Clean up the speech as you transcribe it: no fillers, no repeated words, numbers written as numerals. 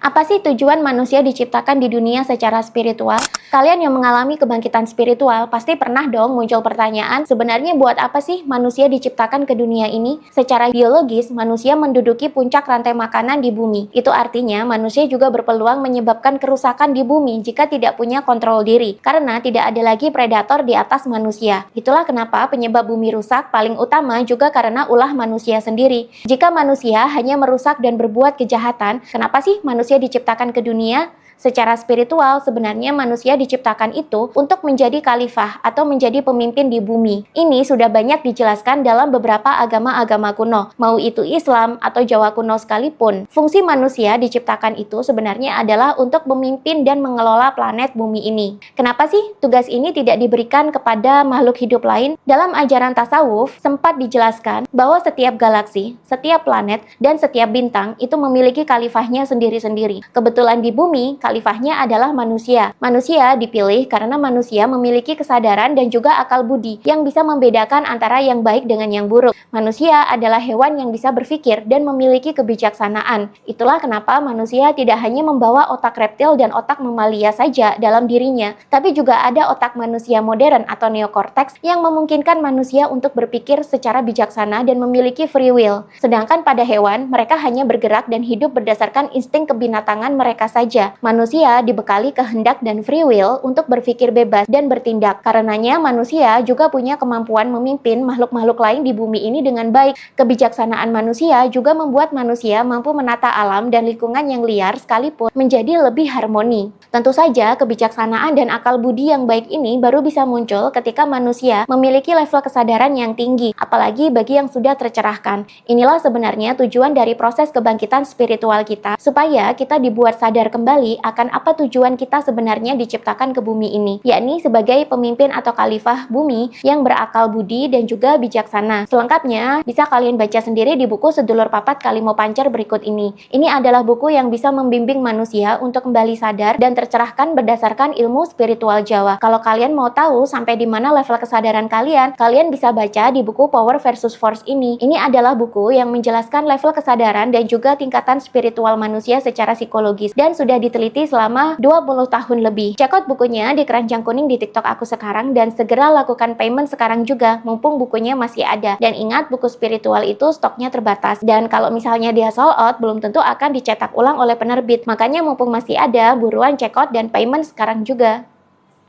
Apa sih tujuan manusia diciptakan di dunia secara spiritual? Kalian yang mengalami kebangkitan spiritual pasti pernah dong muncul pertanyaan, sebenarnya buat apa sih manusia diciptakan ke dunia ini? Secara biologis, manusia menduduki puncak rantai makanan di bumi. Itu artinya manusia juga berpeluang menyebabkan kerusakan di bumi jika tidak punya kontrol diri, karena tidak ada lagi predator di atas manusia. Itulah kenapa penyebab bumi rusak paling utama juga karena ulah manusia sendiri. Jika manusia hanya merusak dan berbuat kejahatan, kenapa sih manusia diciptakan ke dunia? Secara spiritual, sebenarnya manusia diciptakan itu untuk menjadi khalifah atau menjadi pemimpin di bumi. Ini sudah banyak dijelaskan dalam beberapa agama-agama kuno, mau itu Islam atau Jawa kuno sekalipun. Fungsi manusia diciptakan itu sebenarnya adalah untuk memimpin dan mengelola planet bumi ini. Kenapa sih tugas ini tidak diberikan kepada makhluk hidup lain? Dalam ajaran tasawuf, sempat dijelaskan bahwa setiap galaksi, setiap planet, dan setiap bintang itu memiliki khalifahnya sendiri-sendiri. Kebetulan di bumi, khalifahnya adalah manusia. Manusia dipilih karena manusia memiliki kesadaran dan juga akal budi yang bisa membedakan antara yang baik dengan yang buruk. Manusia adalah hewan yang bisa berpikir dan memiliki kebijaksanaan. Itulah kenapa manusia tidak hanya membawa otak reptil dan otak mamalia saja dalam dirinya, tapi juga ada otak manusia modern atau neokortex yang memungkinkan manusia untuk berpikir secara bijaksana dan memiliki free will. Sedangkan pada hewan, mereka hanya bergerak dan hidup berdasarkan insting kebinatangan mereka saja. Manusia dibekali kehendak dan free will untuk berpikir bebas dan bertindak. Karenanya manusia juga punya kemampuan memimpin makhluk-makhluk lain di bumi ini dengan baik. Kebijaksanaan manusia juga membuat manusia mampu menata alam dan lingkungan yang liar sekalipun menjadi lebih harmoni. Tentu saja kebijaksanaan dan akal budi yang baik ini baru bisa muncul ketika manusia memiliki level kesadaran yang tinggi, apalagi bagi yang sudah tercerahkan. Inilah sebenarnya tujuan dari proses kebangkitan spiritual kita, supaya kita dibuat sadar kembali akan apa tujuan kita sebenarnya diciptakan ke bumi ini, yakni sebagai pemimpin atau khalifah bumi yang berakal budi dan juga bijaksana. Selengkapnya bisa kalian baca sendiri di buku Sedulur Papat Kalimo Pancer berikut ini. Ini adalah buku yang bisa membimbing manusia untuk kembali sadar dan tercerahkan berdasarkan ilmu spiritual Jawa. Kalau kalian mau tahu sampai di mana level kesadaran kalian, kalian bisa baca di buku Power versus Force ini. Ini adalah buku yang menjelaskan level kesadaran dan juga tingkatan spiritual manusia secara psikologis dan sudah diteliti selama 20 tahun lebih. Check out bukunya di keranjang kuning di TikTok aku sekarang dan segera lakukan payment sekarang juga mumpung bukunya masih ada. Dan ingat, buku spiritual itu stoknya terbatas dan kalau misalnya dia sold out belum tentu akan dicetak ulang oleh penerbit. Makanya mumpung masih ada, buruan check out dan payment sekarang juga.